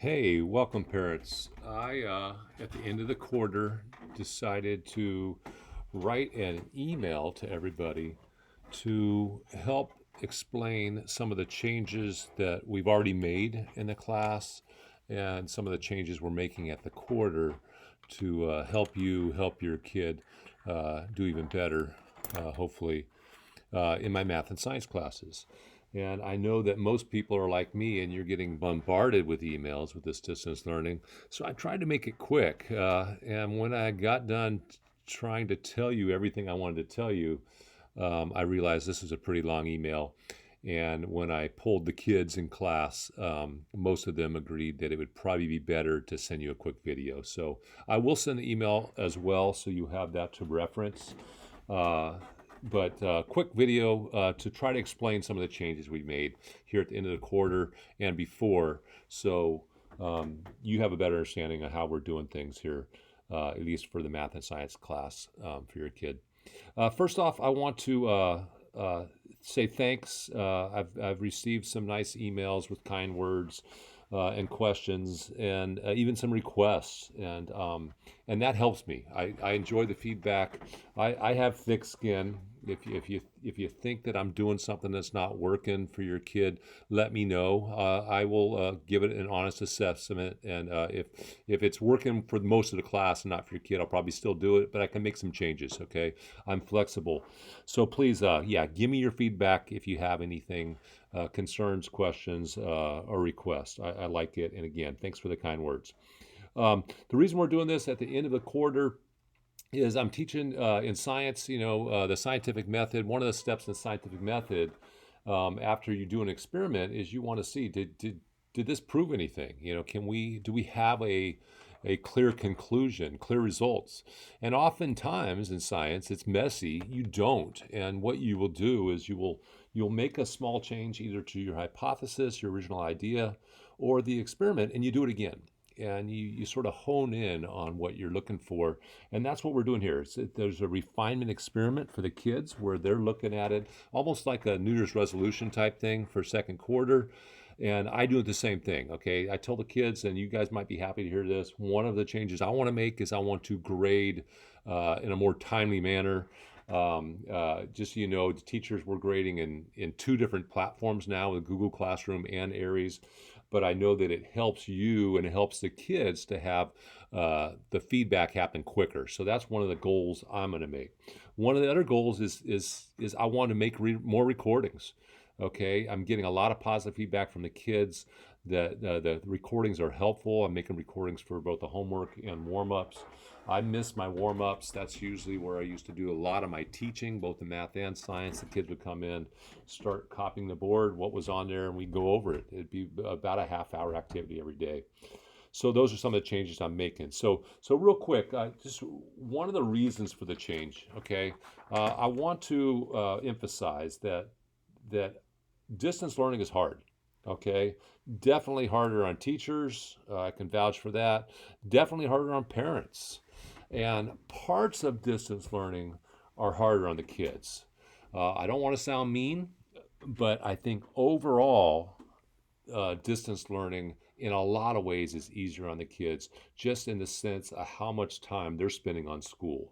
Hey, welcome parents. At the end of the quarter, decided to write an email to everybody to help explain some of the changes that we've already made in the class and some of the changes we're making at the quarter to help you help your kid do even better, hopefully, in my math and science classes. And I know that most people are like me, and you're getting bombarded with emails with this distance learning. So I tried to make it quick. And when I got done trying to tell you everything I wanted to tell you, I realized this is a pretty long email. And when I polled the kids in class, most of them agreed that it would probably be better to send you a quick video. So I will send the email as well, so you have that to reference. Uh, but quick video to try to explain some of the changes we made here at the end of the quarter and before, so you have a better understanding of how we're doing things here, at least for the math and science class for your kid. First off, I want to say thanks. I've received some nice emails with kind words and questions, and even some requests, and that helps me. I enjoy the feedback. I have thick skin. If you think that I'm doing something that's not working for your kid, let me know. I will give it an honest assessment, and if it's working for most of the class and not for your kid, I'll probably still do it. But I can make some changes. Okay, I'm flexible, so please, yeah, give me your feedback if you have anything, concerns, questions, or requests. I like it, and again, thanks for the kind words. The reason we're doing this at the end of the quarter is I'm teaching in science, the scientific method. One of the steps in the scientific method, after you do an experiment, is you want to see, did this prove anything? Do we have a clear conclusion, clear results? And oftentimes in science, it's messy. You don't. And what you will do is you'll make a small change either to your hypothesis, your original idea, or the experiment, and you do it again. And you sort of hone in on what you're looking for. And that's what we're doing here. There's a refinement experiment for the kids where they're looking at it almost like a New Year's resolution type thing for second quarter. And I do the same thing. Okay, I tell the kids, and you guys might be happy to hear this, one of the changes I want to make is I want to grade in a more timely manner. Just so you know, the teachers were grading in two different platforms now, with Google Classroom and Aries. But I know that it helps you and it helps the kids to have the feedback happen quicker. So that's one of the goals I'm going to make. One of the other goals is I want to make more recordings. Okay, I'm getting a lot of positive feedback from the kids that the recordings are helpful. I'm making recordings for both the homework and warm-ups. I miss my warm-ups. That's usually where I used to do a lot of my teaching, both in math and science. The kids would come in, start copying the board, what was on there, and we'd go over it. It'd be about a half-hour activity every day. So those are some of the changes I'm making. So real quick, just one of the reasons for the change. Okay, I want to emphasize that distance learning is hard. Okay, definitely harder on teachers. I can vouch for that. Definitely harder on parents. And parts of distance learning are harder on the kids. I don't want to sound mean, but I think overall, distance learning in a lot of ways is easier on the kids, just in the sense of how much time they're spending on school.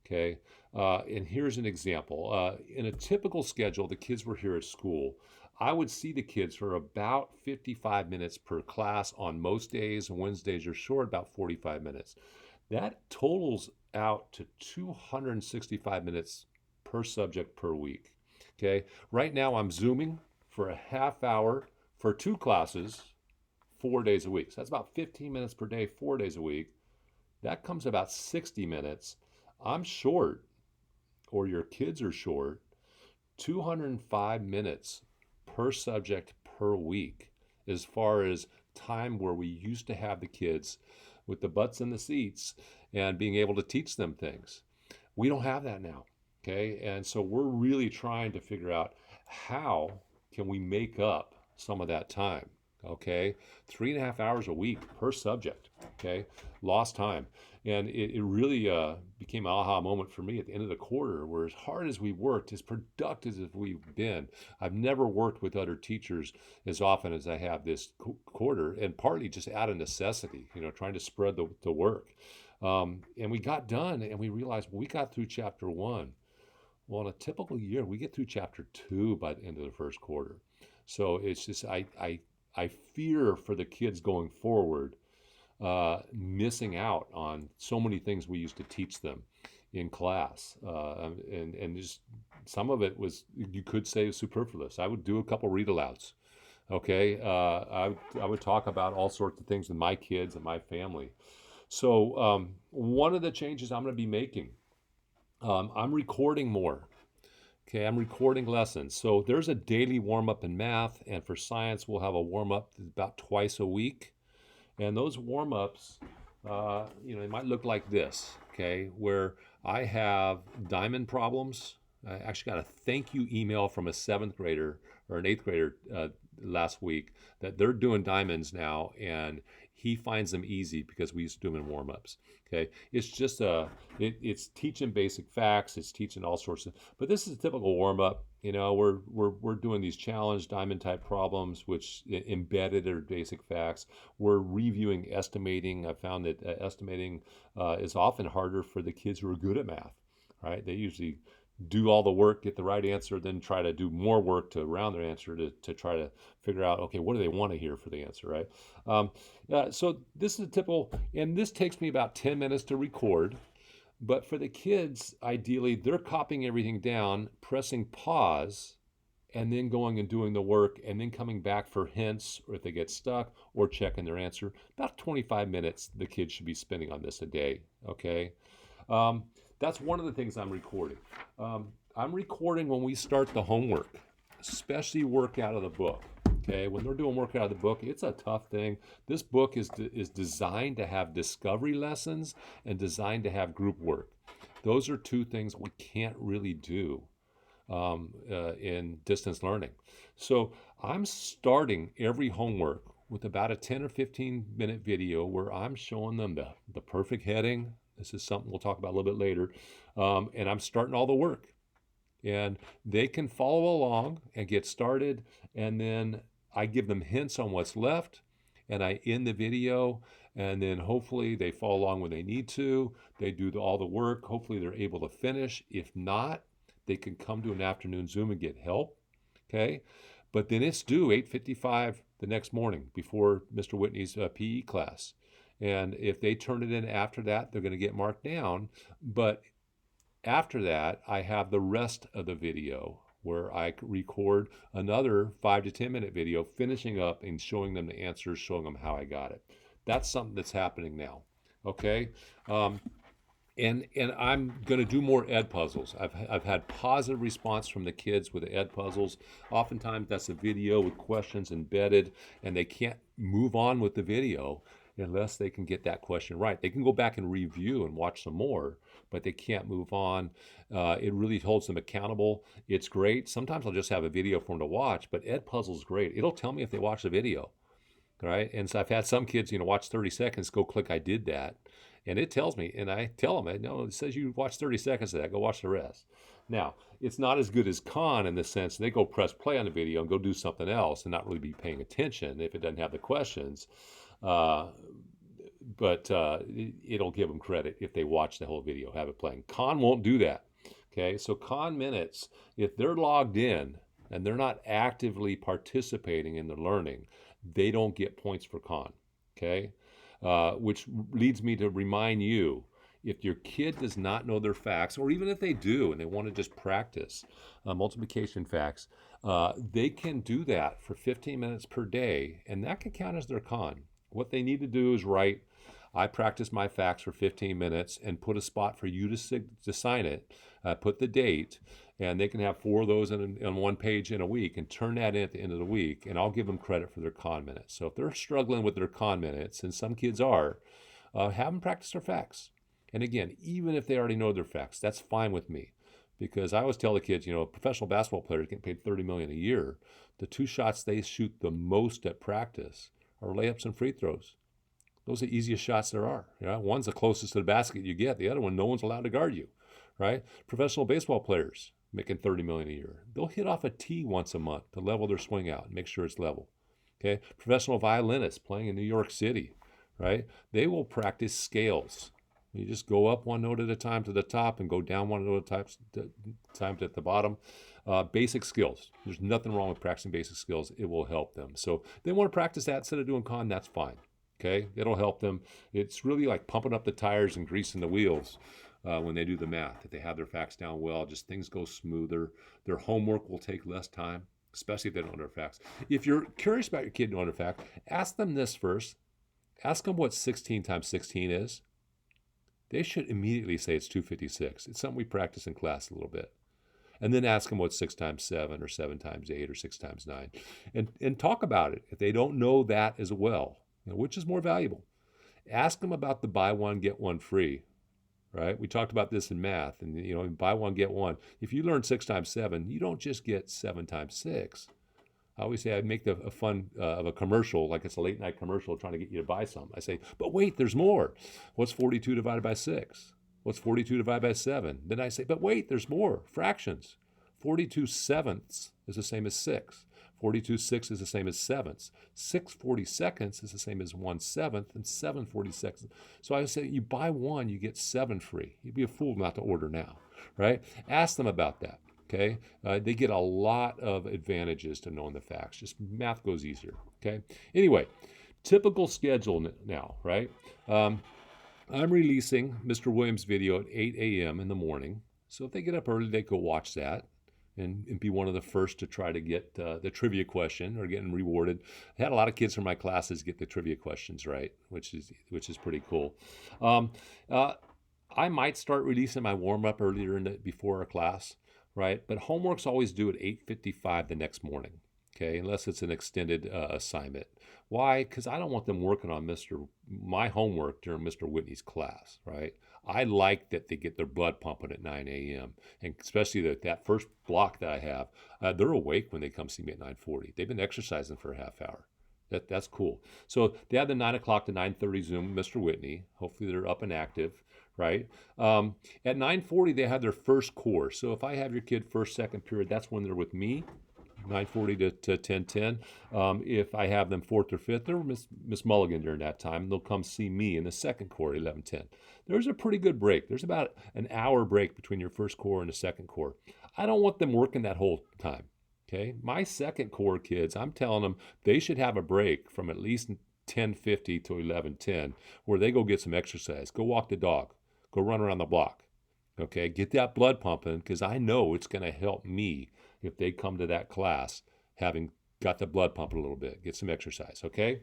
Okay, and here's an example. In a typical schedule, the kids were here at school. I would see the kids for about 55 minutes per class on most days, and Wednesdays are short, about 45 minutes. That totals out to 265 minutes per subject per week. Okay, right now I'm Zooming for a half hour for two classes, 4 days a week. So that's about 15 minutes per day, 4 days a week. That comes about 60 minutes. I'm short, or your kids are short, 205 minutes per subject per week, as far as time where we used to have the kids with the butts in the seats and being able to teach them things. We don't have that now. Okay, and so we're really trying to figure out how can we make up some of that time. Okay, 3.5 hours a week per subject. Okay, lost time. And it really became an aha moment for me at the end of the quarter, where as hard as we worked, as productive as we've been, I've never worked with other teachers as often as I have this quarter, and partly just out of necessity, trying to spread the work. And we got done and we realized, well, we got through chapter one. Well, in a typical year, we get through chapter two by the end of the first quarter. So it's just, I fear for the kids going forward, missing out on so many things we used to teach them in class. And just some of it was, you could say, superfluous. I would do a couple read alouds. Okay. I would talk about all sorts of things with my kids and my family. So, one of the changes I'm going to be making, I'm recording more. Okay, I'm recording lessons. So there's a daily warm up in math, and for science, we'll have a warm up about twice a week. And those warm ups, they might look like this, okay, where I have diamond problems. I actually got a thank you email from a seventh grader or an eighth grader last week that they're doing diamonds now, and he finds them easy because we used to do them in warm ups. Okay, it's just it's teaching basic facts, it's teaching all sorts of, but this is a typical warm up. We're doing these challenge diamond type problems, which embedded are basic facts. We're reviewing estimating. I found that estimating is often harder for the kids who are good at math. Right? They usually do all the work, get the right answer, then try to do more work to round their answer to try to figure out, okay, what do they want to hear for the answer, right? So this is a typical, and this takes me about 10 minutes to record. But for the kids, ideally, they're copying everything down, pressing pause, and then going and doing the work, and then coming back for hints, or if they get stuck, or checking their answer. About 25 minutes the kids should be spending on this a day, okay? That's one of the things I'm recording. I'm recording when we start the homework, especially work out of the book. Okay, when they're doing work out of the book, it's a tough thing. This book is designed to have discovery lessons and designed to have group work. Those are two things we can't really do in distance learning. So I'm starting every homework with about a 10 or 15 minute video where I'm showing them the perfect heading. This is something we'll talk about a little bit later. And I'm starting all the work. And they can follow along and get started. And then I give them hints on what's left. And I end the video. And then hopefully they follow along when they need to. They do all the work. Hopefully they're able to finish. If not, they can come to an afternoon Zoom and get help. Okay? But then it's due 8:55 the next morning before Mr. Whitney's PE class. And if they turn it in after that, they're going to get marked down. But after that, I have the rest of the video where I record another 5 to 10 minute video, finishing up and showing them the answers, showing them how I got it. That's something that's happening now. Okay. And I'm going to do more EdPuzzles. I've had positive response from the kids with the EdPuzzles. Oftentimes that's a video with questions embedded, and they can't move on with the video unless they can get that question right. They can go back and review and watch some more, but they can't move on. It really holds them accountable. It's great. Sometimes I'll just have a video for them to watch, but EdPuzzles is great. It'll tell me if they watch the video, right? And so I've had some kids, watch 30 seconds, go click, I did that. And it tells me, and I tell them, no, it says you watch 30 seconds of that, go watch the rest. Now, it's not as good as Khan in the sense they go press play on the video and go do something else and not really be paying attention if it doesn't have the questions. But it'll give them credit if they watch the whole video, have it playing. Khan won't do that. Okay, so Khan minutes, if they're logged in and they're not actively participating in the learning, they don't get points for Khan. Okay, which leads me to remind you, if your kid does not know their facts, or even if they do and they want to just practice multiplication facts, they can do that for 15 minutes per day, and that can count as their Khan. What they need to do is write, I practice my facts for 15 minutes, and put a spot for you to sign it, put the date, and they can have 4 of those on one page in a week and turn that in at the end of the week, and I'll give them credit for their Khan minutes. So if they're struggling with their Khan minutes, and some kids are, have them practice their facts. And again, even if they already know their facts, that's fine with me. Because I always tell the kids, professional basketball players get paid $30 million a year the two shots they shoot the most at practice are layups and free throws. Those are the easiest shots there are. One's the closest to the basket you get. The other one, no one's allowed to guard you, right? Professional baseball players making $30 million a year. They'll hit off a tee once a month to level their swing out and make sure it's level. Okay, professional violinists playing in New York City, right? They will practice scales. You just go up one note at a time to the top and go down one note at a time to the bottom. Basic skills. There's nothing wrong with practicing basic skills. It will help them. So they want to practice that instead of doing con, that's fine. Okay, it'll help them. It's really like pumping up the tires and greasing the wheels when they do the math. If they have their facts down well, just things go smoother. Their homework will take less time, especially if they don't know their facts. If you're curious about your kid knowing their fact, ask them this first. Ask them what 16 times 16 is. They should immediately say it's 256. It's something we practice in class a little bit. And then ask them what 6 times 7 or 7 times 8 or 6 times 9. And talk about it if they don't know that as well. Which is more valuable? Ask them about the buy one, get one free, right? We talked about this in math, and buy one, get one. If you learn 6 times 7, you don't just get 7 times 6. I always say I make a fun of a commercial, like it's a late night commercial trying to get you to buy something. I say, but wait, there's more. What's 42 divided by 6? What's 42 divided by 7? Then I say, but wait, there's more. Fractions. 42 sevenths is the same as 6. 42 sixths is the same as sevenths. 6 42nds is the same as 1/7, and 7 42nds. So I say, you buy one, you get 7 free. You'd be a fool not to order now, right? Ask them about that, okay? They get a lot of advantages to knowing the facts. Just math goes easier, okay? Anyway, typical schedule now, right? I'm releasing Mr. Williams' video at 8 a.m. in the morning. So if they get up early, they go watch that. And be one of the first to try to get the trivia question or getting rewarded. I had a lot of kids from my classes get the trivia questions right, which is pretty cool. I might start releasing my warm-up earlier before our class, right? But homework's always due at 8:55 the next morning, okay? Unless it's an extended assignment. Why? Because I don't want them working on my homework during Mr. Whitney's class, right? I like that they get their blood pumping at 9 a.m. And especially that first block that I have, they're awake when they come see me at 9:40. They've been exercising for a half hour. That's cool. So they have the 9 o'clock to 9:30 Zoom with Mr. Whitney. Hopefully they're up and active, right? At 9:40, they have their first course. So if I have your kid first, second period, that's when they're with me. 9:40 to 10:10. If I have them fourth or fifth, they're Miss Mulligan during that time. They'll come see me in the second core, 11:10. There's a pretty good break. There's about an hour break between your first core and the second core. I don't want them working that whole time. Okay, my second core kids, I'm telling them they should have a break from at least 10:50 to 11:10, where they go get some exercise, go walk the dog, go run around the block. Okay, get that blood pumping, because I know it's going to help me if they come to that class having got the blood pumping a little bit, get some exercise, okay?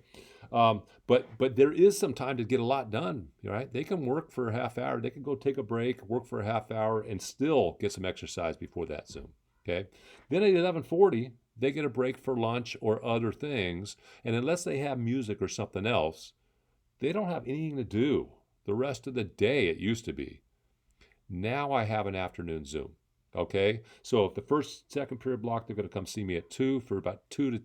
But there is some time to get a lot done, right? They can work for a half hour. They can go take a break, work for a half hour, and still get some exercise before that Zoom, okay? Then at 11:40, they get a break for lunch or other things, and unless they have music or something else, they don't have anything to do the rest of the day. It used to be. Now I have an afternoon Zoom. Okay, so if the second period block, they're going to come see me at 2 for about 2 to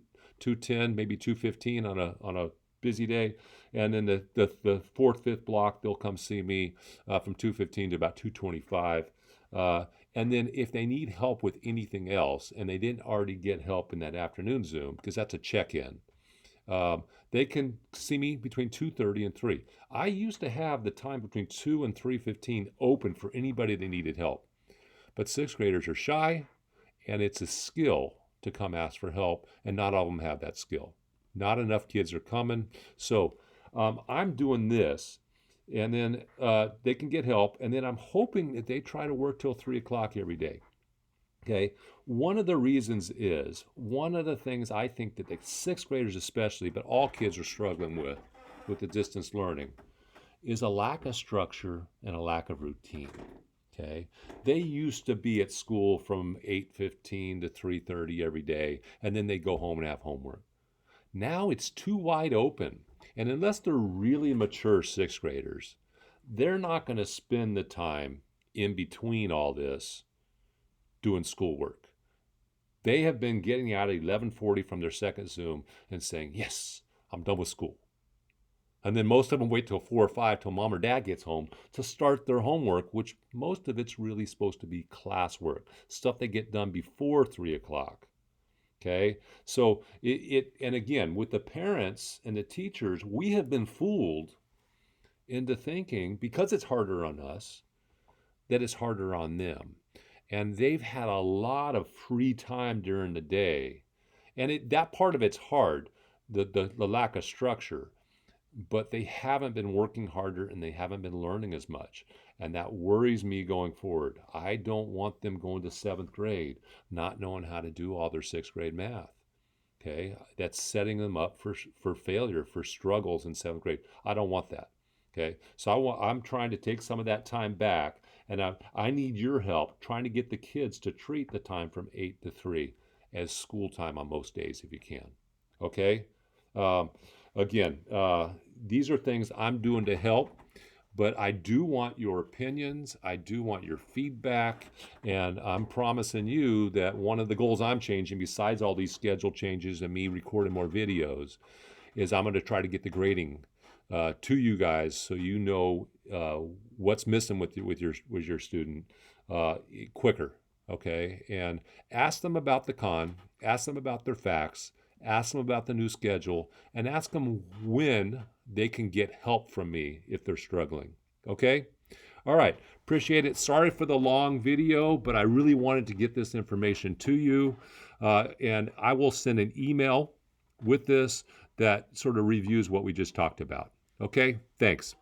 2:10, maybe 2:15 on a busy day, and then the fourth, fifth block, they'll come see me from 2:15 to about 2:25, and then if they need help with anything else, and they didn't already get help in that afternoon Zoom, because that's a check-in, they can see me between 2:30 and 3. I used to have the time between 2 and 3:15 open for anybody that needed help. But sixth graders are shy, and it's a skill to come ask for help, and not all of them have that skill. Not enough kids are coming. So I'm doing this, and then they can get help, and then I'm hoping that they try to work till 3 o'clock every day. Okay, one of the reasons is, one of the things I think that the sixth graders especially, but all kids are struggling with the distance learning, is a lack of structure and a lack of routine. Okay, they used to be at school from 8:15 to 3:30 every day, and then they go home and have homework. Now it's too wide open, and unless they're really mature sixth graders, they're not going to spend the time in between all this doing schoolwork. They have been getting out at 11:40 from their second Zoom and saying, yes, I'm done with school. And then most of them wait till 4 or 5 till mom or dad gets home to start their homework, which most of it's really supposed to be classwork, stuff they get done before 3 o'clock. Okay, so and again, with the parents and the teachers, we have been fooled into thinking because it's harder on us, that it's harder on them. And they've had a lot of free time during the day. And that part of it's hard, the lack of structure, but they haven't been working harder and they haven't been learning as much. And that worries me going forward. I don't want them going to 7th grade, not knowing how to do all their 6th grade math. Okay, that's setting them up for failure, for struggles in 7th grade. I don't want that. Okay, so I'm trying to take some of that time back, and I need your help trying to get the kids to treat the time from 8 to 3 as school time on most days if you can. Okay, again, these are things I'm doing to help, but I do want your opinions. I do want your feedback. And I'm promising you that one of the goals I'm changing, besides all these schedule changes and me recording more videos, is I'm going to try to get the grading to you guys so you know what's missing with your student quicker. Okay, and ask them about the con, ask them about their facts, ask them about the new schedule, and ask them when they can get help from me if they're struggling. Okay? All right. Appreciate it. Sorry for the long video, but I really wanted to get this information to you. And I will send an email with this that sort of reviews what we just talked about. Okay? Thanks.